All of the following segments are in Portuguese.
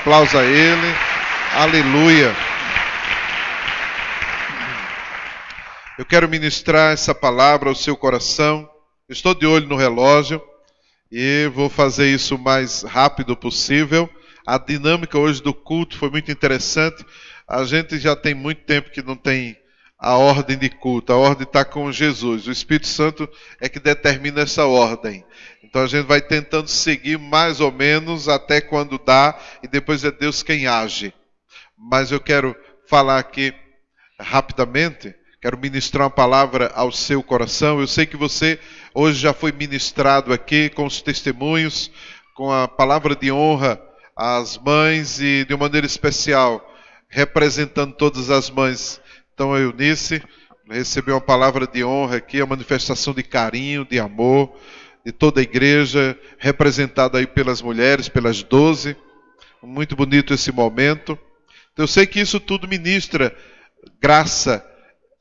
aplauso a ele. Aleluia. Eu quero ministrar essa palavra ao seu coração. Estou de olho no relógio e vou fazer isso o mais rápido possível. A dinâmica hoje do culto foi muito interessante. A gente já tem muito tempo que não tem a ordem de culto. A ordem está com Jesus. O Espírito Santo é que determina essa ordem. Então a gente vai tentando seguir mais ou menos até quando dá e depois é Deus quem age. Mas eu quero falar aqui rapidamente. Quero ministrar uma palavra ao seu coração. Eu sei que você hoje já foi ministrado aqui com os testemunhos, com a palavra de honra às mães e de uma maneira especial, representando todas as mães. Então a Eunice recebeu uma palavra de honra aqui, a manifestação de carinho, de amor, de toda a igreja, representada aí pelas mulheres, pelas 12. Muito bonito esse momento. Então, eu sei que isso tudo ministra graça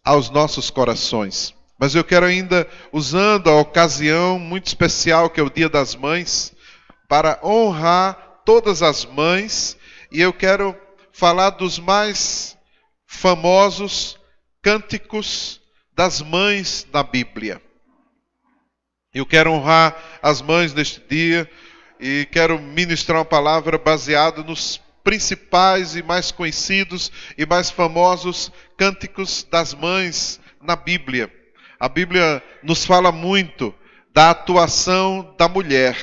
aos nossos corações. Mas eu quero ainda, usando a ocasião muito especial, que é o Dia das Mães, para honrar todas as mães, e eu quero falar dos mais famosos cânticos das mães na Bíblia. Eu quero honrar as mães neste dia, e quero ministrar uma palavra baseada nos principais e mais conhecidos e mais famosos cânticos das mães na Bíblia. A Bíblia nos fala muito da atuação da mulher.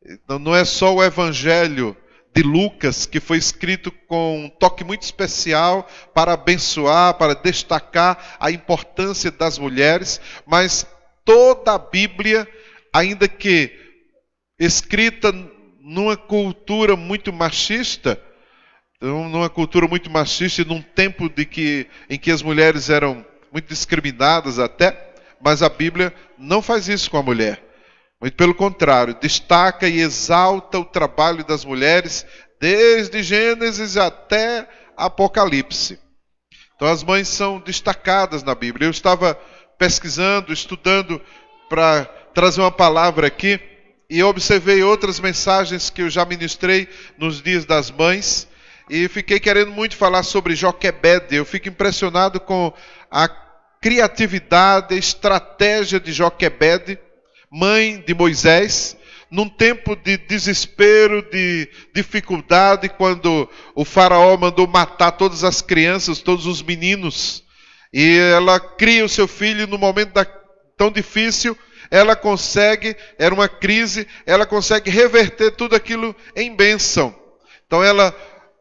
Então, não é só o Evangelho de Lucas, que foi escrito com um toque muito especial para abençoar, para destacar a importância das mulheres, mas toda a Bíblia, ainda que escrita numa cultura muito machista, e num tempo em que as mulheres eram muito discriminadas até, mas a Bíblia não faz isso com a mulher. Muito pelo contrário, destaca e exalta o trabalho das mulheres desde Gênesis até Apocalipse. Então as mães são destacadas na Bíblia. Eu estava pesquisando, estudando para trazer uma palavra aqui, e eu observei outras mensagens que eu já ministrei nos dias das mães, e fiquei querendo muito falar sobre Joquebede. Eu fico impressionado com a criatividade, a estratégia de Joquebede, mãe de Moisés, num tempo de desespero, de dificuldade, quando o faraó mandou matar todas as crianças, todos os meninos, e ela cria o seu filho no momento tão difícil. Ela consegue, era uma crise, ela consegue reverter tudo aquilo em bênção. Então ela,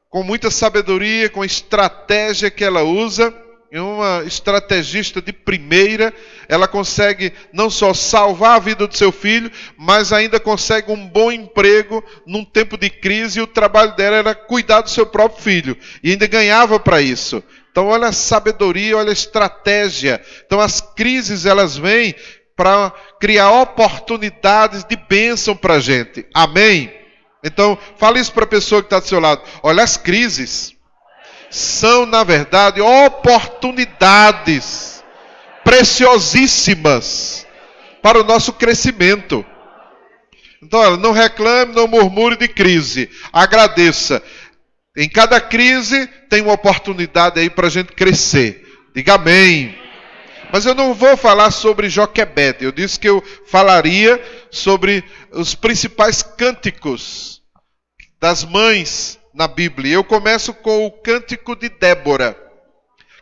com muita sabedoria, com a estratégia que ela usa, uma estrategista de primeira, ela consegue não só salvar a vida do seu filho, mas ainda consegue um bom emprego num tempo de crise, e o trabalho dela era cuidar do seu próprio filho, e ainda ganhava para isso. Então olha a sabedoria, olha a estratégia. Então as crises, elas vêm para criar oportunidades de bênção para a gente. Amém? Então, fala isso para a pessoa que está do seu lado. Olha, as crises são, na verdade, oportunidades preciosíssimas para o nosso crescimento. Então, olha, não reclame, não murmure de crise. Agradeça. Em cada crise tem uma oportunidade aí para a gente crescer. Diga amém. Mas eu não vou falar sobre Joquebede. Eu disse que eu falaria sobre os principais cânticos das mães na Bíblia. Eu começo com o cântico de Débora.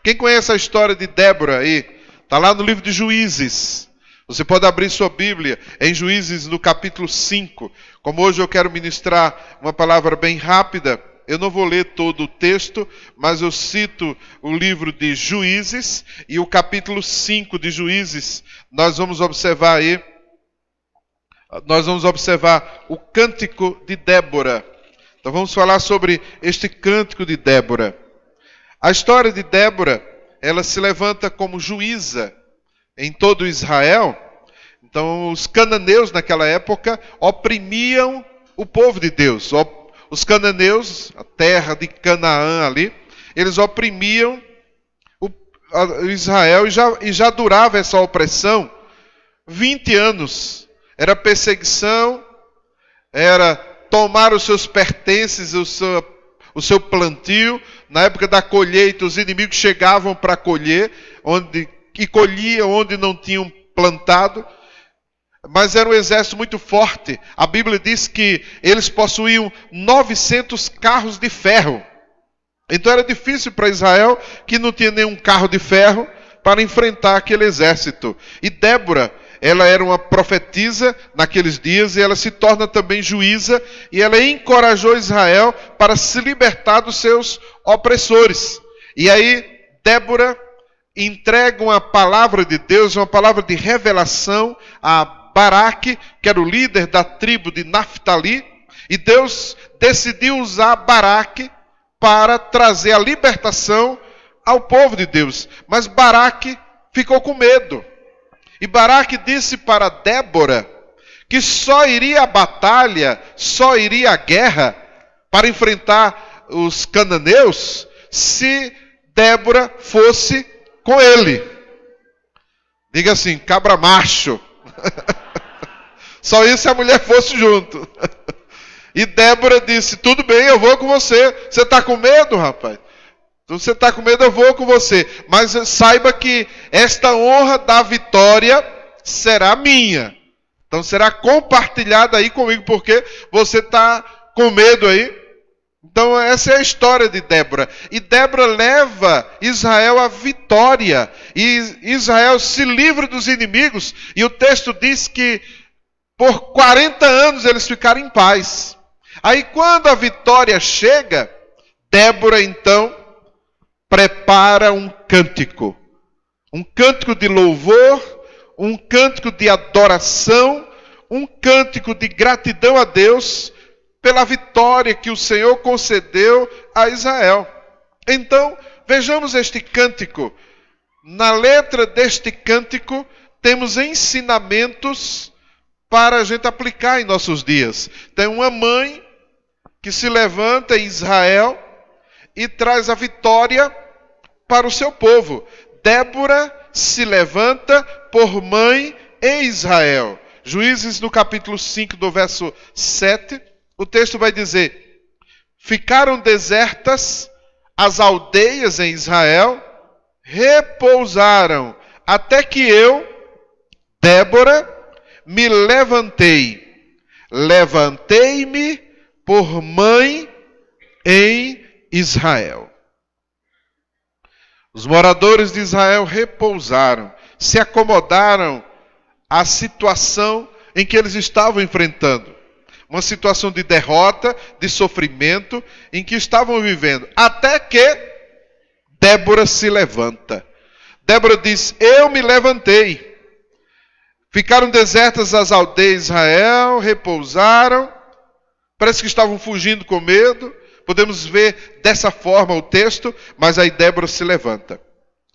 Quem conhece a história de Débora aí? Está lá no livro de Juízes. Você pode abrir sua Bíblia em Juízes, no capítulo 5. Como hoje eu quero ministrar uma palavra bem rápida, eu não vou ler todo o texto, mas eu cito o livro de Juízes e o capítulo 5 de Juízes. Nós vamos observar o cântico de Débora. Então vamos falar sobre este cântico de Débora. A história de Débora, ela se levanta como juíza em todo Israel. Então os cananeus naquela época oprimiam o povo de Deus. Os cananeus, a terra de Canaã ali, eles oprimiam Israel, e já durava essa opressão 20 anos. Era perseguição, era tomar os seus pertences, o seu plantio. Na época da colheita, os inimigos chegavam para colher, e colhiam onde não tinham plantado. Mas era um exército muito forte. A Bíblia diz que eles possuíam 900 carros de ferro. Então era difícil para Israel, que não tinha nenhum carro de ferro, para enfrentar aquele exército. E Débora, ela era uma profetisa naqueles dias, e ela se torna também juíza, e ela encorajou Israel para se libertar dos seus opressores. E aí, Débora entrega uma palavra de Deus, uma palavra de revelação a Baraque, que era o líder da tribo de Naftali, e Deus decidiu usar Baraque para trazer a libertação ao povo de Deus. Mas Baraque ficou com medo. E Baraque disse para Débora que só iria à batalha, só iria à guerra para enfrentar os cananeus se Débora fosse com ele. Diga assim, cabra macho. Só isso se a mulher fosse junto. E Débora disse, tudo bem, eu vou com você. Você está com medo, rapaz? Se você está com medo, eu vou com você. Mas saiba que esta honra da vitória será minha. Então será compartilhada aí comigo, porque você está com medo aí. Então essa é a história de Débora. E Débora leva Israel à vitória. E Israel se livra dos inimigos. E o texto diz que por 40 anos eles ficaram em paz. Aí quando a vitória chega, Débora então prepara um cântico de louvor, um cântico de adoração, um cântico de gratidão a Deus pela vitória que o Senhor concedeu a Israel. Então, vejamos este cântico. Na letra deste cântico, temos ensinamentos para a gente aplicar em nossos dias. Tem uma mãe que se levanta em Israel e traz a vitória para o seu povo. Débora se levanta por mãe em Israel. Juízes no capítulo 5, do verso 7, o texto vai dizer: ficaram desertas as aldeias em Israel, repousaram, até que eu, Débora, me levantei-me por mãe em Israel. Os moradores de Israel repousaram, se acomodaram à situação em que eles estavam enfrentando. Uma situação de derrota, de sofrimento, em que estavam vivendo. Até que Débora se levanta. Débora diz, eu me levantei. Ficaram desertas as aldeias de Israel, repousaram. Parece que estavam fugindo com medo. Podemos ver dessa forma o texto, mas aí Débora se levanta.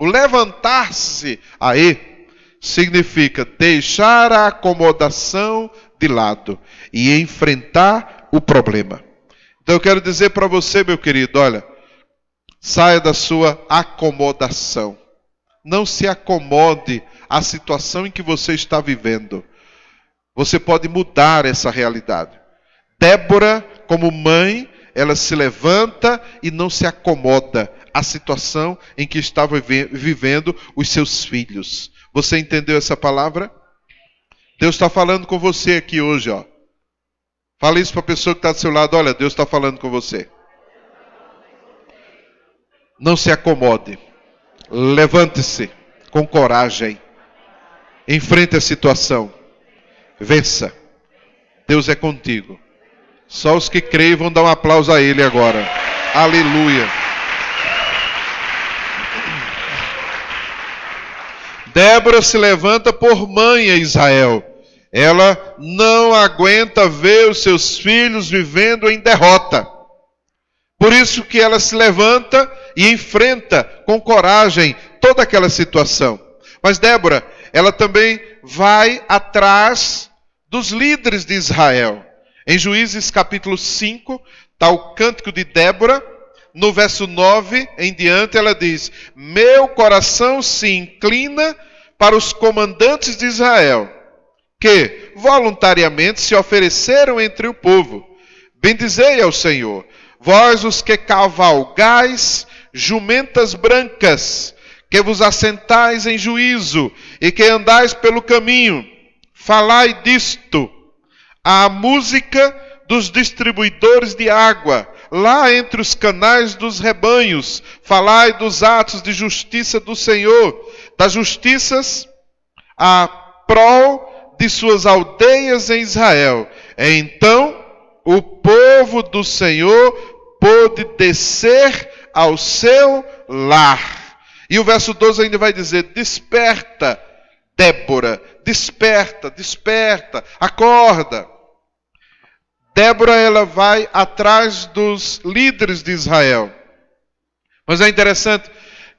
O levantar-se aí significa deixar a acomodação de lado e enfrentar o problema. Então eu quero dizer para você, meu querido, olha, saia da sua acomodação. Não se acomode à situação em que você está vivendo. Você pode mudar essa realidade. Débora, como mãe, ela se levanta e não se acomoda à situação em que estavam vivendo os seus filhos. Você entendeu essa palavra? Deus está falando com você aqui hoje, ó. Fala isso para a pessoa que está do seu lado. Olha, Deus está falando com você. Não se acomode. Levante-se com coragem. Enfrente a situação. Vença. Deus é contigo. Só os que creem vão dar um aplauso a Ele agora. Aleluia. Débora se levanta por mãe a Israel. Ela não aguenta ver os seus filhos vivendo em derrota. Por isso que ela se levanta e enfrenta com coragem toda aquela situação. Mas Débora, ela também vai atrás dos líderes de Israel. Em Juízes capítulo 5, está o cântico de Débora. No verso 9 em diante ela diz: meu coração se inclina para os comandantes de Israel, que voluntariamente se ofereceram entre o povo. Bendizei ao Senhor, vós os que cavalgais jumentas brancas, que vos assentais em juízo e que andais pelo caminho, falai disto, a música dos distribuidores de água, lá entre os canais dos rebanhos, falai dos atos de justiça do Senhor, das justiças a prol de suas aldeias em Israel. Então o povo do Senhor pôde descer ao seu lar. E o verso 12 ainda vai dizer: desperta, Débora, desperta, desperta, acorda. Débora, ela vai atrás dos líderes de Israel. Mas é interessante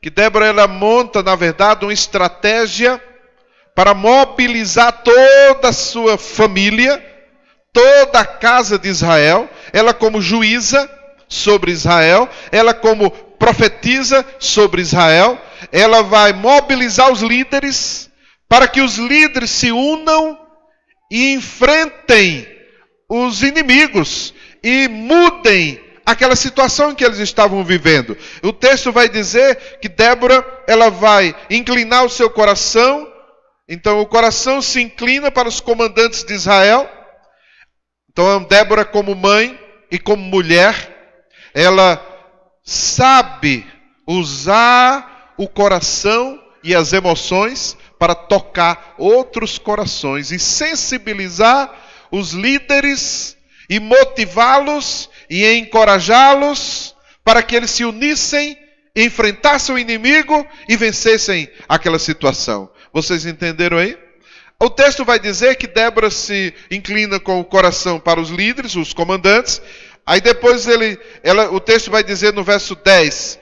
que Débora, ela monta, na verdade, uma estratégia para mobilizar toda a sua família, toda a casa de Israel, ela como juíza sobre Israel, ela como profetiza sobre Israel, ela vai mobilizar os líderes para que os líderes se unam e enfrentem os inimigos e mudem aquela situação em que eles estavam vivendo. O texto vai dizer que Débora, ela vai inclinar o seu coração. Então o coração se inclina para os comandantes de Israel. Então Débora, como mãe e como mulher, ela sabe usar o coração e as emoções para tocar outros corações e sensibilizar os líderes e motivá-los e encorajá-los para que eles se unissem, enfrentassem o inimigo e vencessem aquela situação. Vocês entenderam aí? O texto vai dizer que Débora se inclina com o coração para os líderes, os comandantes. Aí depois o texto vai dizer no verso 10: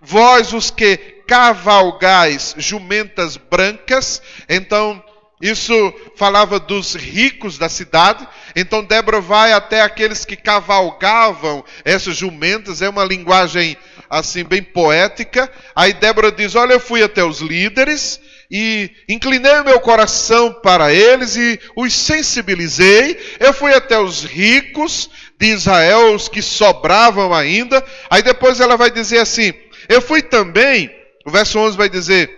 vós os que cavalgais jumentas brancas. Então isso falava dos ricos da cidade. Então Débora vai até aqueles que cavalgavam essas jumentas. É uma linguagem assim bem poética. Aí Débora diz: olha, eu fui até os líderes e inclinei o meu coração para eles e os sensibilizei. Eu fui até os ricos de Israel, os que sobravam ainda. Aí depois ela vai dizer assim: eu fui também, o verso 11 vai dizer: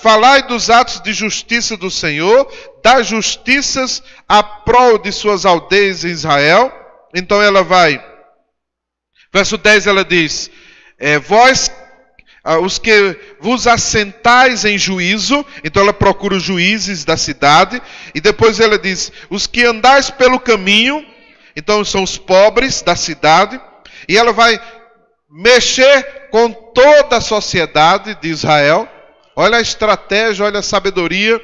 falai dos atos de justiça do Senhor, das justiças a prol de suas aldeias em Israel. Então ela vai, verso 10 ela diz: vós os que vos assentais em juízo. Então ela procura os juízes da cidade. E depois ela diz: os que andais pelo caminho. Então são os pobres da cidade. E ela vai mexer com toda a sociedade de Israel. Olha a estratégia, olha a sabedoria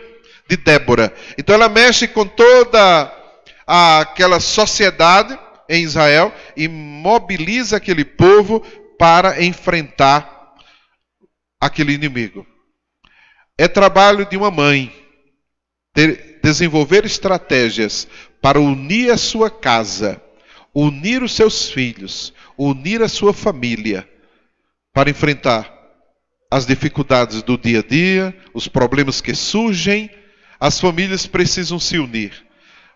de Débora. Então ela mexe com toda aquela sociedade em Israel e mobiliza aquele povo para enfrentar aquele inimigo. É trabalho de uma mãe desenvolver estratégias para unir a sua casa, unir os seus filhos, unir a sua família, para enfrentar as dificuldades do dia a dia, os problemas que surgem. As famílias precisam se unir,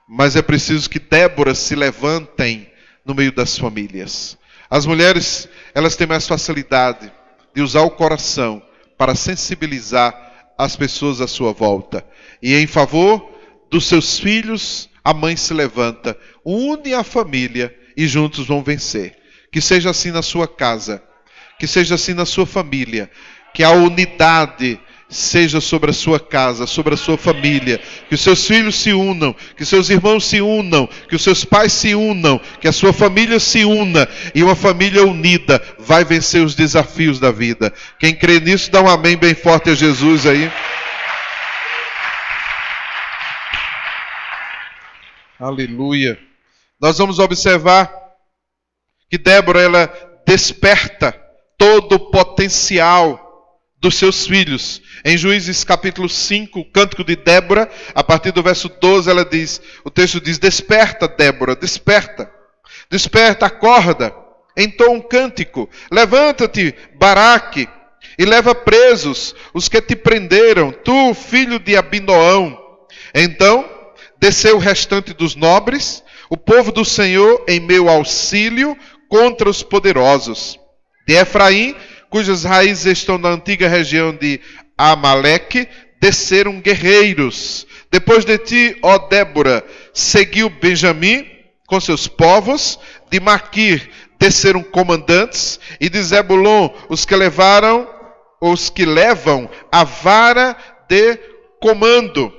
mas é preciso que Débora se levantem no meio das famílias. As mulheres, elas têm mais facilidade de usar o coração para sensibilizar as pessoas à sua volta. E em favor dos seus filhos, a mãe se levanta, une a família e juntos vão vencer. Que seja assim na sua casa, que seja assim na sua família, que a unidade seja sobre a sua casa, sobre a sua família, que os seus filhos se unam, que os seus irmãos se unam, que os seus pais se unam, que a sua família se una, e uma família unida vai vencer os desafios da vida. Quem crê nisso, dá um amém bem forte a Jesus aí. Aleluia. Nós vamos observar que Débora, ela desperta todo o potencial dos seus filhos. Em Juízes capítulo 5, o cântico de Débora, a partir do verso 12, ela diz, o texto diz: desperta, Débora, desperta. Desperta, acorda, entoa um cântico. Levanta-te, Baraque, e leva presos os que te prenderam, tu, filho de Abinoão. Então desceu o restante dos nobres, O povo do Senhor em meu auxílio contra os poderosos. De Efraim, cujas raízes estão na antiga região de Amaleque, desceram guerreiros. Depois de ti, ó Débora, seguiu Benjamim com seus povos. De Maquir desceram comandantes. E de Zebulon, os que levam a vara de comando.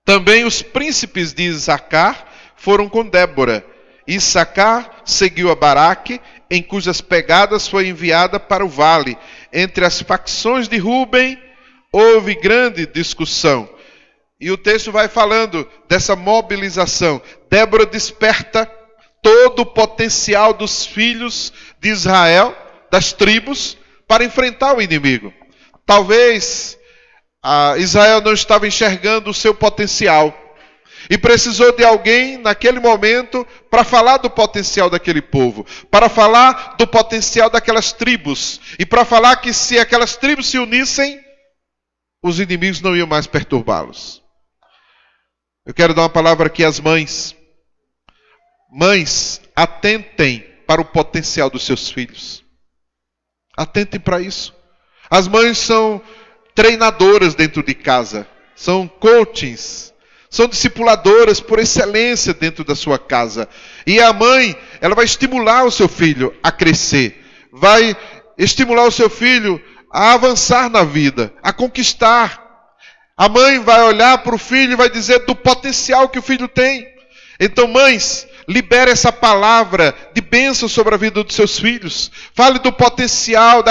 Também os príncipes de Isacar foram com Débora. Issacar seguiu a Baraque, em cujas pegadas foi enviada para o vale. Entre as facções de Ruben houve grande discussão. E o texto vai falando dessa mobilização. Débora desperta todo o potencial dos filhos de Israel, das tribos, para enfrentar o inimigo. Talvez Israel não estava enxergando o seu potencial. E precisou de alguém naquele momento para falar do potencial daquele povo, para falar do potencial daquelas tribos, e para falar que se aquelas tribos se unissem, os inimigos não iam mais perturbá-los. Eu quero dar uma palavra aqui às mães. Mães, atentem para o potencial dos seus filhos. Atentem para isso. As mães são treinadoras dentro de casa, são coachings, são discipuladoras por excelência dentro da sua casa. E a mãe, ela vai estimular o seu filho a crescer, vai estimular o seu filho a avançar na vida, a conquistar. A mãe vai olhar para o filho e vai dizer do potencial que o filho tem. Então, mães, libere essa palavra de bênção sobre a vida dos seus filhos. Fale do potencial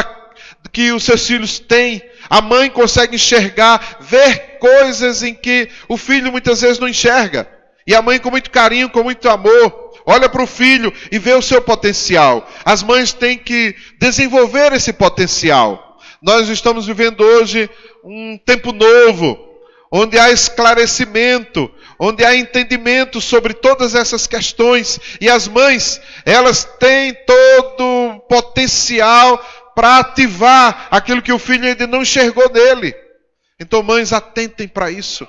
que os seus filhos têm. A mãe consegue enxergar, ver coisas em que o filho muitas vezes não enxerga. E a mãe, com muito carinho, com muito amor, olha para o filho e vê o seu potencial. As mães têm que desenvolver esse potencial. Nós estamos vivendo hoje um tempo novo, onde há esclarecimento, onde há entendimento sobre todas essas questões. E as mães, elas têm todo o potencial para ativar aquilo que o filho ainda não enxergou nele. Então, mães, atentem para isso.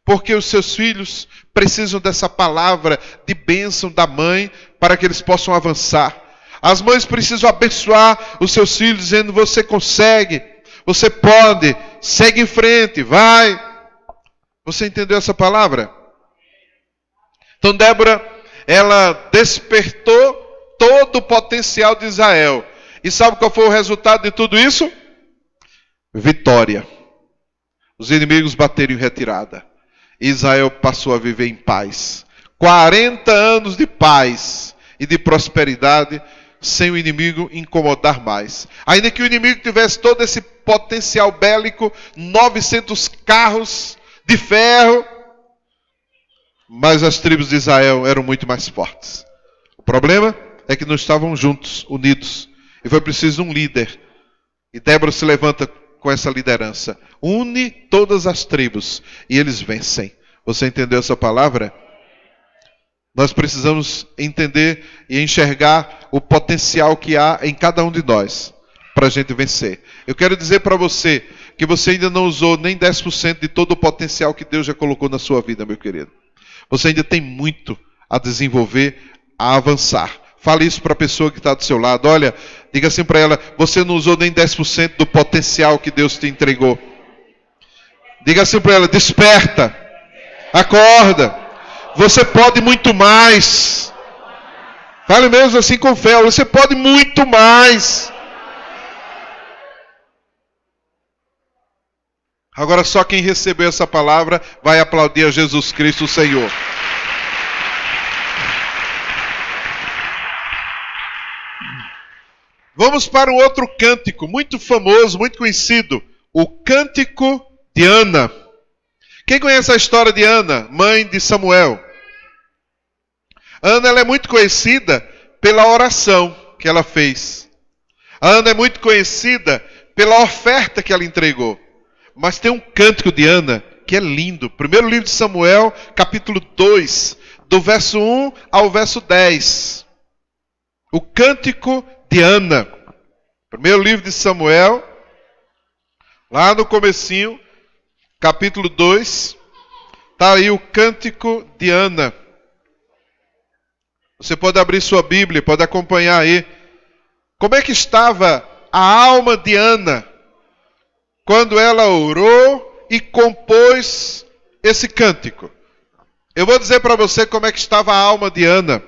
Porque os seus filhos precisam dessa palavra de bênção da mãe para que eles possam avançar. As mães precisam abençoar os seus filhos dizendo: você consegue, você pode, segue em frente, vai. Você entendeu essa palavra? Então Débora, ela despertou todo o potencial de Israel. E sabe qual foi o resultado de tudo isso? Vitória. Os inimigos bateram em retirada. Israel passou a viver em paz. 40 anos de paz e de prosperidade, sem o inimigo incomodar mais. Ainda que o inimigo tivesse todo esse potencial bélico, 900 carros de ferro, mas as tribos de Israel eram muito mais fortes. O problema é que não estavam juntos, unidos. E foi preciso um líder. E Débora se levanta com essa liderança. Une todas as tribos e eles vencem. Você entendeu essa palavra? Nós precisamos entender e enxergar o potencial que há em cada um de nós para a gente vencer. Eu quero dizer para você que você ainda não usou nem 10% de todo o potencial que Deus já colocou na sua vida, meu querido. Você ainda tem muito a desenvolver, a avançar. Fale isso para a pessoa que está do seu lado. Olha, diga assim para ela: você não usou nem 10% do potencial que Deus te entregou. Diga assim para ela: desperta, acorda, você pode muito mais. Fale mesmo assim com fé: você pode muito mais. Agora só quem recebeu essa palavra vai aplaudir a Jesus Cristo, o Senhor. Vamos para um outro cântico muito famoso, muito conhecido. O Cântico de Ana. Quem conhece a história de Ana, mãe de Samuel? Ana, ela é muito conhecida pela oração que ela fez. Ana é muito conhecida pela oferta que ela entregou. Mas tem um cântico de Ana que é lindo. Primeiro livro de Samuel, capítulo 2, do verso 1 ao verso 10. O Cântico de Ana. Primeiro livro de Samuel, lá no comecinho, capítulo 2, está aí o Cântico de Ana. Você pode abrir sua Bíblia, pode acompanhar aí. Como é que estava a alma de Ana quando ela orou e compôs esse cântico? Eu vou dizer para você como é que estava a alma de Ana.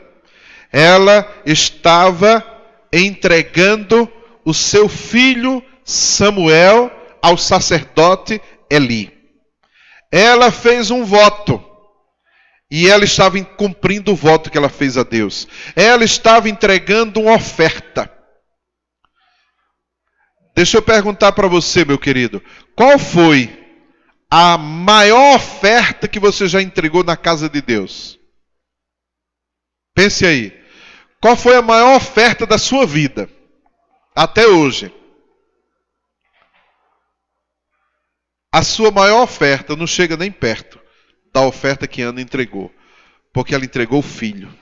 Ela estava entregando o seu filho Samuel ao sacerdote Eli. Ela fez um voto. E ela estava cumprindo o voto que ela fez a Deus. Ela estava entregando uma oferta. Deixa eu perguntar para você, meu querido. Qual foi a maior oferta que você já entregou na casa de Deus? Pense aí. Qual foi a maior oferta da sua vida? Até hoje. A sua maior oferta não chega nem perto da oferta que Ana entregou. Porque ela entregou o filho.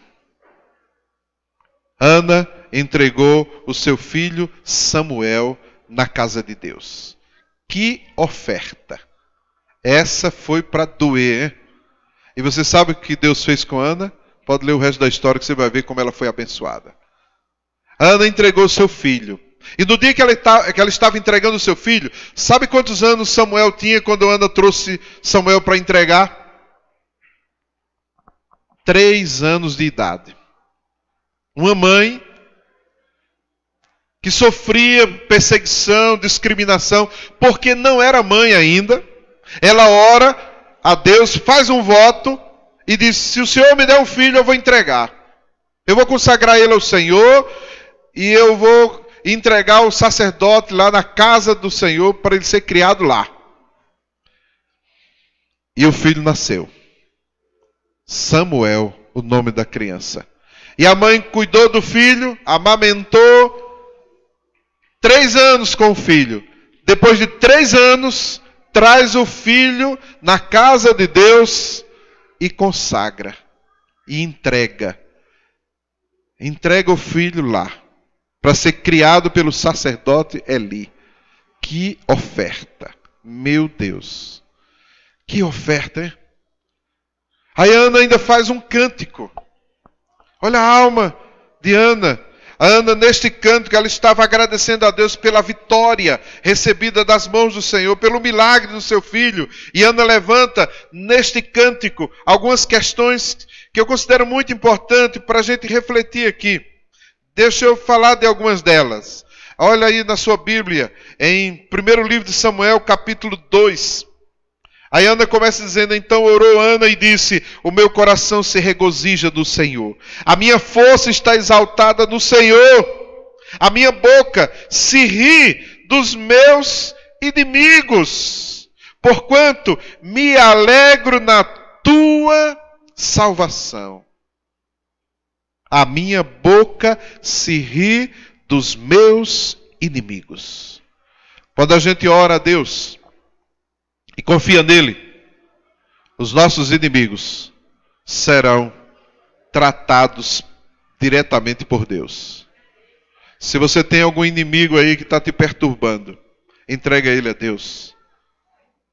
Ana entregou o seu filho Samuel na casa de Deus. Que oferta! Essa foi para doer, hein? E você sabe o que Deus fez com Ana? Pode ler o resto da história que você vai ver como ela foi abençoada. Ana entregou o seu filho. E no dia que ela estava entregando o seu filho, sabe quantos anos Samuel tinha quando Ana trouxe Samuel para entregar? 3 anos de idade. Uma mãe que sofria perseguição, discriminação, porque não era mãe ainda. Ela ora a Deus, faz um voto e diz: se o Senhor me der um filho, eu vou entregar. Eu vou consagrar ele ao Senhor e eu vou entregar o sacerdote lá na casa do Senhor para ele ser criado lá. E o filho nasceu. Samuel, o nome da criança. E a mãe cuidou do filho, amamentou 3 anos com o filho. Depois de 3 anos, traz o filho na casa de Deus e consagra. E entrega. Entrega o filho lá, para ser criado pelo sacerdote Eli. Que oferta! Meu Deus! Que oferta, hein? Aí Ana ainda faz um cântico. Olha a alma de Ana. A Ana, neste cântico, ela estava agradecendo a Deus pela vitória recebida das mãos do Senhor, pelo milagre do seu filho. E Ana levanta, neste cântico, algumas questões que eu considero muito importantes para a gente refletir aqui. Deixa eu falar de algumas delas. Olha aí na sua Bíblia, em 1º livro de Samuel, capítulo 2. Aí Ana começa dizendo: então orou Ana e disse: o meu coração se regozija do Senhor. A minha força está exaltada no Senhor. A minha boca se ri dos meus inimigos. Porquanto me alegro na tua salvação. A minha boca se ri dos meus inimigos. Quando a gente ora a Deus e confia nele, os nossos inimigos serão tratados diretamente por Deus. Se você tem algum inimigo aí que está te perturbando, entrega ele a Deus.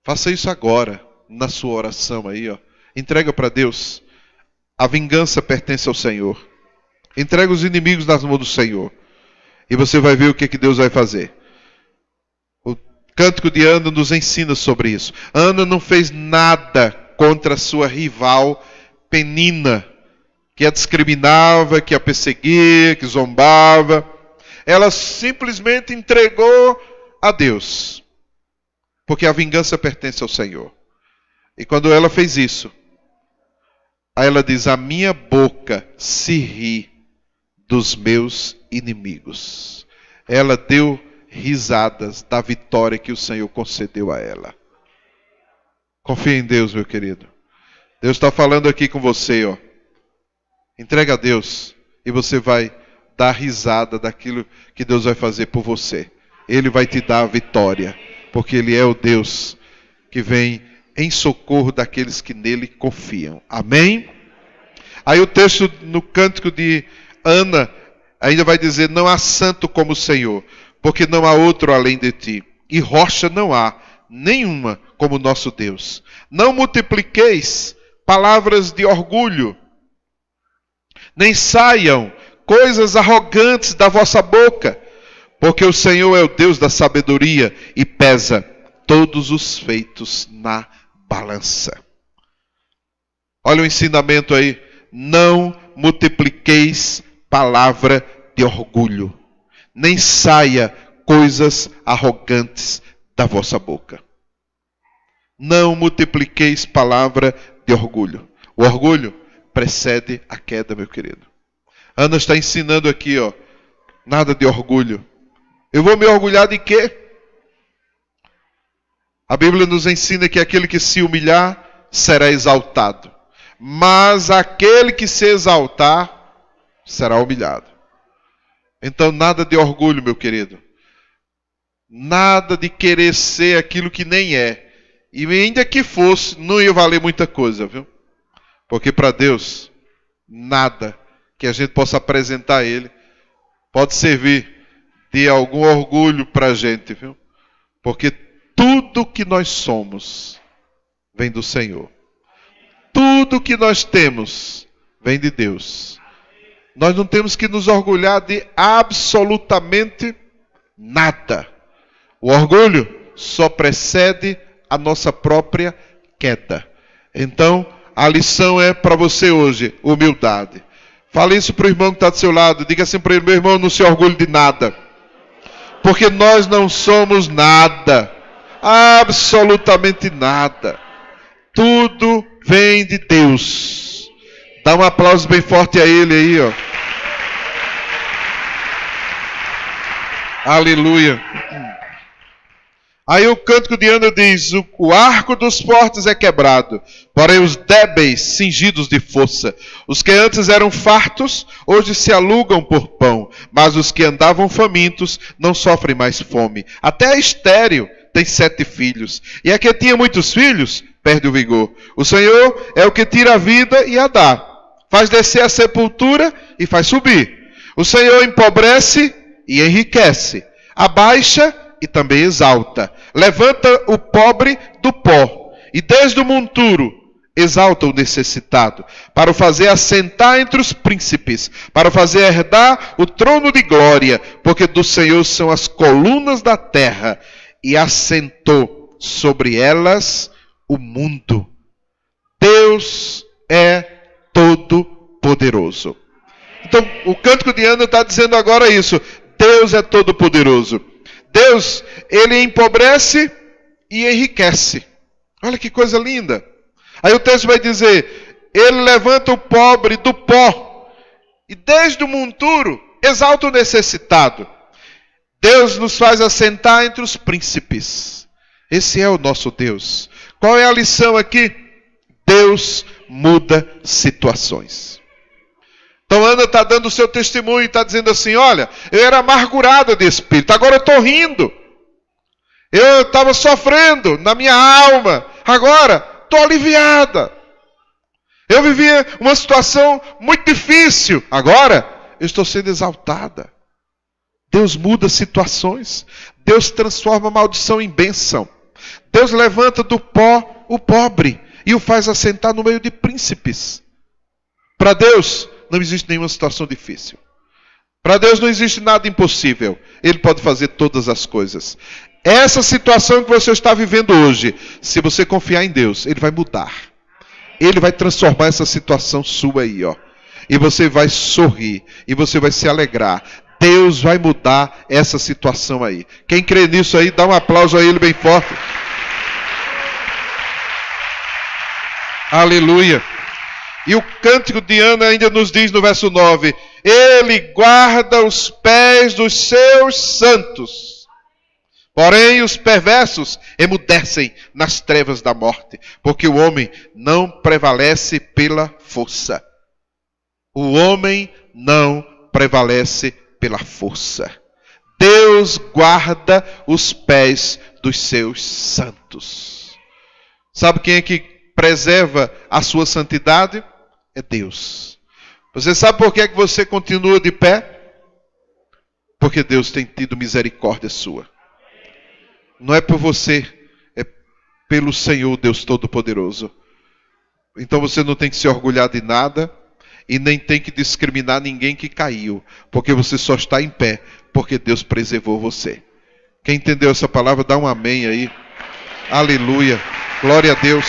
Faça isso agora, na sua oração aí, ó. Entrega para Deus. A vingança pertence ao Senhor. Entrega os inimigos nas mãos do Senhor. E você vai ver o que Deus vai fazer. O cântico de Ana nos ensina sobre isso. Ana não fez nada contra a sua rival Penina, que a discriminava, que a perseguia, que zombava. Ela simplesmente entregou a Deus. Porque a vingança pertence ao Senhor. E quando ela fez isso, aí ela diz: a minha boca se ri dos meus inimigos. Ela deu risadas da vitória que o Senhor concedeu a ela. Confia em Deus, meu querido. Deus está falando aqui com você, ó. Entrega a Deus e você vai dar risada daquilo que Deus vai fazer por você. Ele vai te dar a vitória, porque Ele é o Deus que vem em socorro daqueles que nele confiam. Amém? Aí o texto no cântico de Ana ainda vai dizer: não há santo como o Senhor, porque não há outro além de ti. E rocha não há nenhuma como o nosso Deus. Não multipliqueis palavras de orgulho, nem saiam coisas arrogantes da vossa boca, porque o Senhor é o Deus da sabedoria e pesa todos os feitos na balança. Olha o ensinamento aí. Não multipliqueis palavra de orgulho, nem saia coisas arrogantes da vossa boca. Não multipliqueis palavra de orgulho. O orgulho precede a queda, meu querido. Ana está ensinando aqui, ó, nada de orgulho. Eu vou me orgulhar de quê? A Bíblia nos ensina que aquele que se humilhar será exaltado, mas aquele que se exaltar será humilhado. Então nada de orgulho, meu querido. Nada de querer ser aquilo que nem é. E ainda que fosse, não ia valer muita coisa, viu? Porque para Deus, nada que a gente possa apresentar a Ele pode servir de algum orgulho para a gente, viu? Porque tudo que nós somos vem do Senhor. Tudo que nós temos vem de Deus. Nós não temos que nos orgulhar de absolutamente nada. O orgulho só precede a nossa própria queda. Então, a lição é para você hoje, humildade. Fale isso para o irmão que está do seu lado. Diga assim para ele: meu irmão, não se orgulhe de nada. Porque nós não somos nada. Absolutamente nada. Tudo vem de Deus. Dá um aplauso bem forte a ele aí, ó. Aleluia. Aí o cântico de Ana diz: o arco dos fortes é quebrado, porém os débeis cingidos de força. Os que antes eram fartos, hoje se alugam por pão, mas os que andavam famintos não sofrem mais fome. Até a estéril tem 7 filhos, e a que tinha muitos filhos perde o vigor. O Senhor é o que tira a vida e a dá, faz descer a sepultura e faz subir. O Senhor empobrece e enriquece, abaixa e também exalta. Levanta o pobre do pó, e desde o monturo exalta o necessitado, para o fazer assentar entre os príncipes, para o fazer herdar o trono de glória, porque do Senhor são as colunas da terra, e assentou sobre elas o mundo. Deus é todo poderoso. Então, o cântico de Ana está dizendo agora isso. Deus é todo poderoso. Deus, ele empobrece e enriquece. Olha que coisa linda. Aí o texto vai dizer: ele levanta o pobre do pó, e desde o monturo exalta o necessitado. Deus nos faz assentar entre os príncipes. Esse é o nosso Deus. Qual é a lição aqui? Deus muda situações. Então Ana está dando o seu testemunho e está dizendo assim: olha, eu era amargurada de espírito, agora eu estou rindo. Eu estava sofrendo na minha alma, agora estou aliviada. Eu vivia uma situação muito difícil, agora eu estou sendo exaltada. Deus muda situações. Deus transforma a maldição em bênção. Deus levanta do pó o pobre e o faz assentar no meio de príncipes. Para Deus não existe nenhuma situação difícil. Para Deus não existe nada impossível. Ele pode fazer todas as coisas. Essa situação que você está vivendo hoje, se você confiar em Deus, Ele vai mudar. Ele vai transformar essa situação sua aí, ó. E você vai sorrir. E você vai se alegrar. Deus vai mudar essa situação aí. Quem crê nisso aí, dá um aplauso a Ele bem forte. Aleluia. E o cântico de Ana ainda nos diz no verso 9: Ele guarda os pés dos seus santos. Porém, os perversos emudecem nas trevas da morte, porque o homem não prevalece pela força. O homem não prevalece pela força. Deus guarda os pés dos seus santos. Sabe quem é que preserva a sua santidade? É Deus. Você sabe por que é que você continua de pé? Porque Deus tem tido misericórdia sua. Não é por você, é pelo Senhor Deus Todo-Poderoso. Então você não tem que se orgulhar de nada. e nem tem que discriminar ninguém que caiu, porque você só está em pé, porque Deus preservou você. Quem entendeu essa palavra, dá um amém aí. Aleluia. Glória a Deus.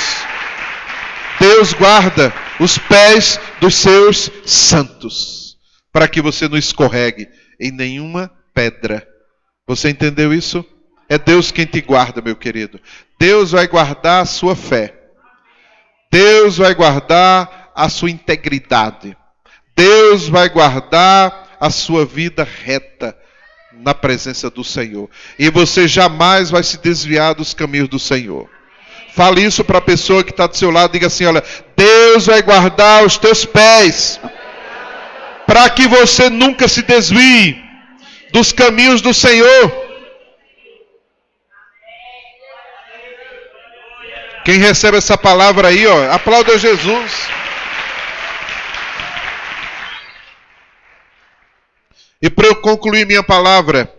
Deus guarda os pés dos seus santos, para que você não escorregue em nenhuma pedra. Você entendeu isso? É Deus quem te guarda, meu querido. Deus vai guardar a sua fé. Deus vai guardar a sua integridade. Deus vai guardar a sua vida reta na presença do Senhor. E você jamais vai se desviar dos caminhos do Senhor. Fale isso para a pessoa que está do seu lado. Diga assim, olha, Deus vai guardar os teus pés, para que você nunca se desvie dos caminhos do Senhor. Quem recebe essa palavra aí, ó, aplauda Jesus. E para eu concluir minha palavra,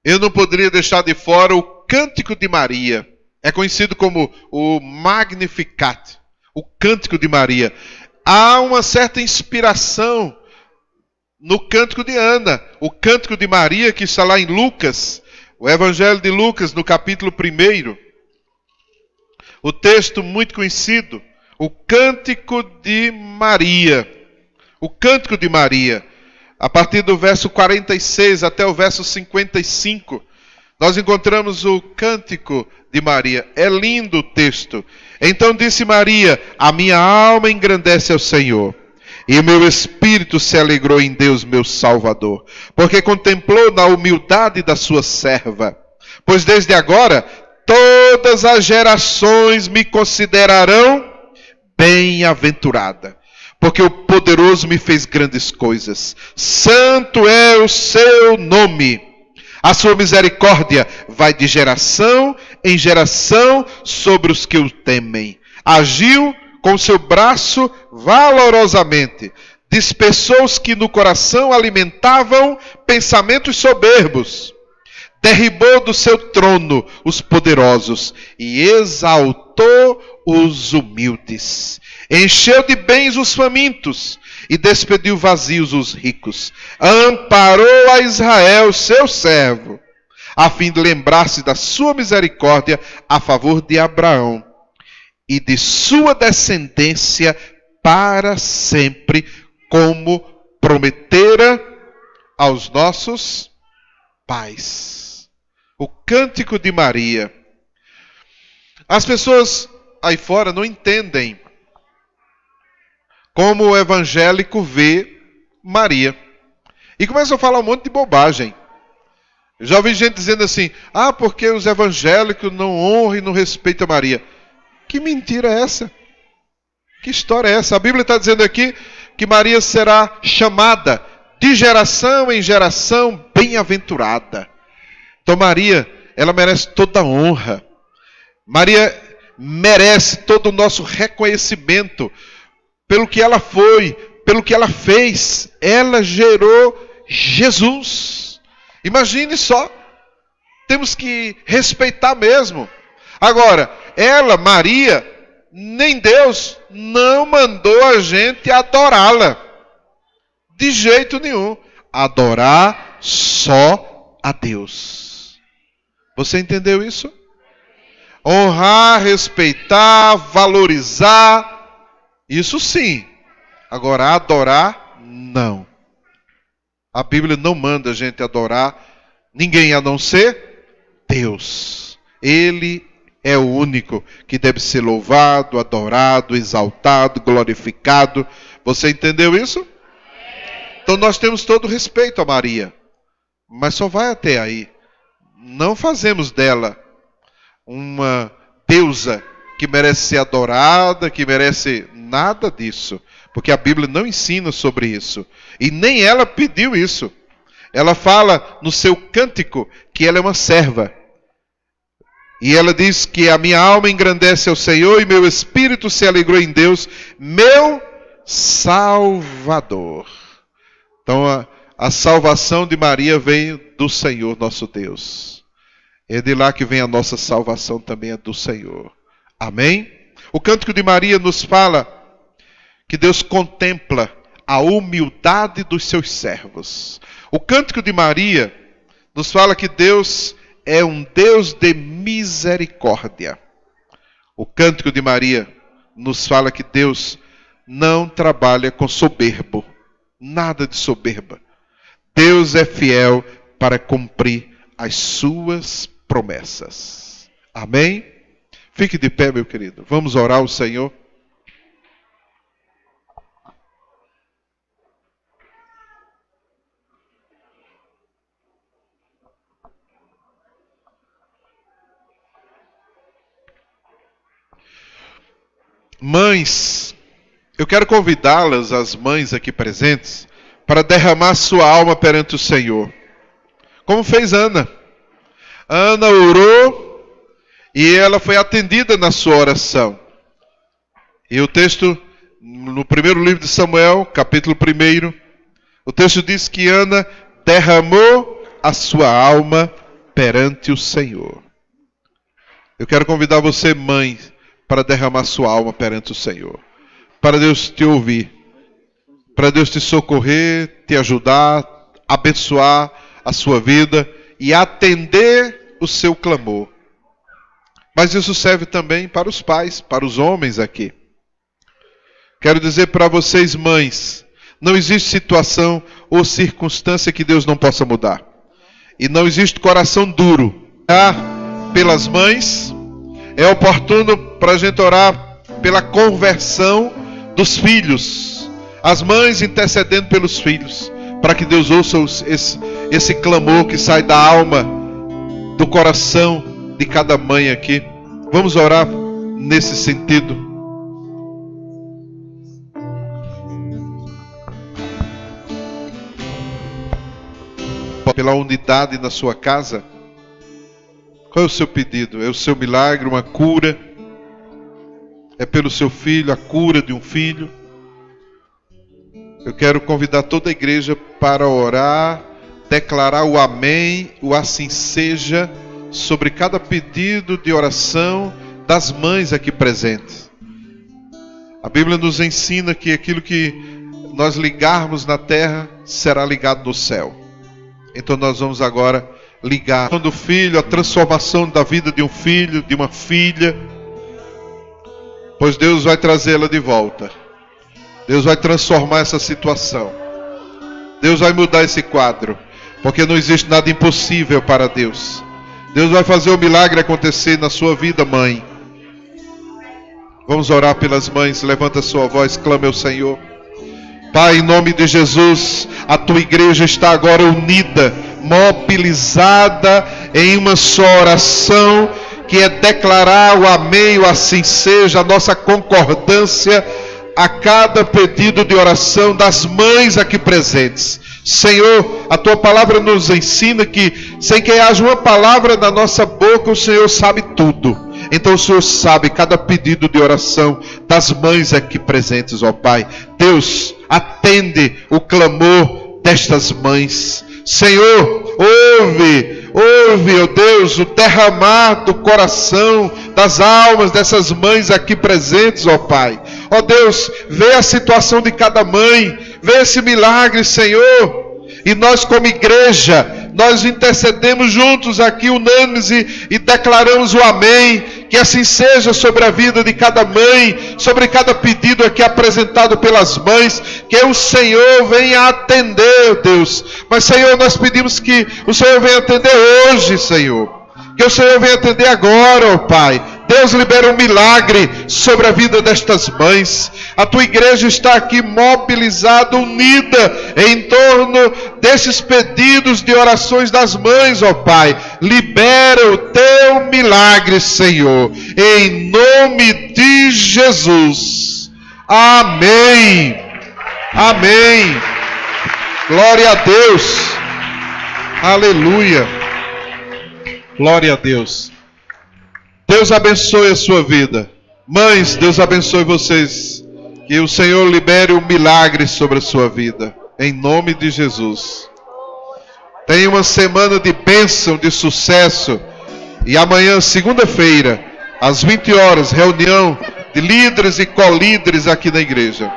eu não poderia deixar de fora o Cântico de Maria. É conhecido como o Magnificat, o Cântico de Maria. Há uma certa inspiração no Cântico de Ana, o Cântico de Maria que está lá em Lucas, o Evangelho de Lucas, no capítulo 1. O texto muito conhecido, o Cântico de Maria. O Cântico de Maria. A partir do verso 46 até o verso 55, nós encontramos o Cântico de Maria. É lindo o texto. Então disse Maria, a minha alma engrandece ao Senhor, e o meu espírito se alegrou em Deus, meu Salvador, porque contemplou na humildade da sua serva. Pois desde agora todas as gerações me considerarão bem-aventurada, porque o poderoso me fez grandes coisas. Santo é o seu nome. A sua misericórdia vai de geração em geração sobre os que o temem. Agiu com seu braço valorosamente. Dispersou os que no coração alimentavam pensamentos soberbos. Derribou do seu trono os poderosos e exaltou os humildes. Encheu de bens os famintos e despediu vazios os ricos. Amparou a Israel, seu servo, a fim de lembrar-se da sua misericórdia a favor de Abraão e de sua descendência para sempre, como prometera aos nossos pais. O Cântico de Maria. As pessoas aí fora não entendem como o evangélico vê Maria. E começam a falar um monte de bobagem. Eu já ouvi gente dizendo assim, porque os evangélicos não honram e não respeitam Maria. Que mentira é essa? Que história é essa? A Bíblia está dizendo aqui que Maria será chamada de geração em geração bem-aventurada. Então Maria, ela merece toda a honra. Maria merece todo o nosso reconhecimento pelo que ela foi, pelo que ela fez. Ela gerou Jesus. Imagine só. Temos que respeitar mesmo. Agora, ela, Maria, nem Deus não mandou a gente adorá-la. De jeito nenhum. Adorar só a Deus. Você entendeu isso? Honrar, respeitar, valorizar, isso sim. Agora, adorar, não. A Bíblia não manda a gente adorar ninguém a não ser Deus. Ele é o único que deve ser louvado, adorado, exaltado, glorificado. Você entendeu isso? Então nós temos todo o respeito a Maria. Mas só vai até aí. Não fazemos dela uma deusa que merece ser adorada, que merece nada disso. Porque a Bíblia não ensina sobre isso. E nem ela pediu isso. Ela fala no seu cântico que ela é uma serva. E ela diz que a minha alma engrandece ao Senhor e meu espírito se alegrou em Deus, meu Salvador. Então a salvação de Maria veio do Senhor nosso Deus. É de lá que vem a nossa salvação, também é do Senhor. Amém? O Cântico de Maria nos fala que Deus contempla a humildade dos seus servos. O Cântico de Maria nos fala que Deus é um Deus de misericórdia. O Cântico de Maria nos fala que Deus não trabalha com soberbo. Nada de soberba. Deus é fiel para cumprir as suas promessas. Amém? Fique de pé, meu querido. Vamos orar ao Senhor. Mães, eu quero convidá-las, as mães aqui presentes, para derramar sua alma perante o Senhor. Como fez Ana. Ana orou e ela foi atendida na sua oração. E o texto, no primeiro livro de Samuel, capítulo 1, o texto diz que Ana derramou a sua alma perante o Senhor. Eu quero convidar você, mãe, para derramar sua alma perante o Senhor. Para Deus te ouvir. Para Deus te socorrer, te ajudar, abençoar a sua vida e atender o seu clamor. Mas isso serve também para os pais, para os homens aqui. Quero dizer para vocês, mães, não existe situação ou circunstância que Deus não possa mudar. E não existe coração duro. Orar pelas mães, é oportuno para a gente orar pela conversão dos filhos. As mães intercedendo pelos filhos, para que Deus ouça esse clamor que sai da alma, do coração de cada mãe aqui. Vamos orar nesse sentido. Pela unidade na sua casa. Qual é o seu pedido? É o seu milagre, uma cura? É pelo seu filho, a cura de um filho? Eu quero convidar toda a igreja para orar, declarar o amém, o assim seja, sobre cada pedido de oração das mães aqui presentes. A Bíblia nos ensina que aquilo que nós ligarmos na terra será ligado no céu. Então nós vamos agora ligar do filho, a transformação da vida de um filho, de uma filha, pois Deus vai trazê-la de volta. Deus vai transformar essa situação. Deus vai mudar esse quadro, porque não existe nada impossível para Deus. Deus vai fazer o milagre acontecer na sua vida, mãe. Vamos orar pelas mães. Levanta a sua voz, clame ao Senhor. Pai, em nome de Jesus, a tua igreja está agora unida, mobilizada em uma só oração, que é declarar o amém, o assim seja, a nossa concordância a cada pedido de oração das mães aqui presentes. Senhor, a tua palavra nos ensina que sem que haja uma palavra na nossa boca, o Senhor sabe tudo. Então o Senhor sabe cada pedido de oração das mães aqui presentes, ó Pai. Deus, atende o clamor destas mães. Senhor, ouve, ó Deus, o derramar do coração, das almas dessas mães aqui presentes, ó Pai. Ó Deus, vê a situação de cada mãe, vê esse milagre, Senhor. E nós como igreja, nós intercedemos juntos aqui, unânimes, e declaramos o amém. Que assim seja sobre a vida de cada mãe, sobre cada pedido aqui apresentado pelas mães. Que o Senhor venha atender, Deus. Mas, Senhor, nós pedimos que o Senhor venha atender hoje, Senhor. Que o Senhor venha atender agora, ó Pai. Deus, libera um milagre sobre a vida destas mães. A tua igreja está aqui mobilizada, unida em torno desses pedidos de orações das mães, ó Pai. Libera o teu milagre, Senhor, em nome de Jesus. Amém. Amém. Glória a Deus. Aleluia. Glória a Deus. Deus abençoe a sua vida. Mães, Deus abençoe vocês. Que o Senhor libere um milagre sobre a sua vida. Em nome de Jesus. Tenha uma semana de bênção, de sucesso. E amanhã, segunda-feira, às 20 horas, reunião de líderes e colíderes aqui na igreja.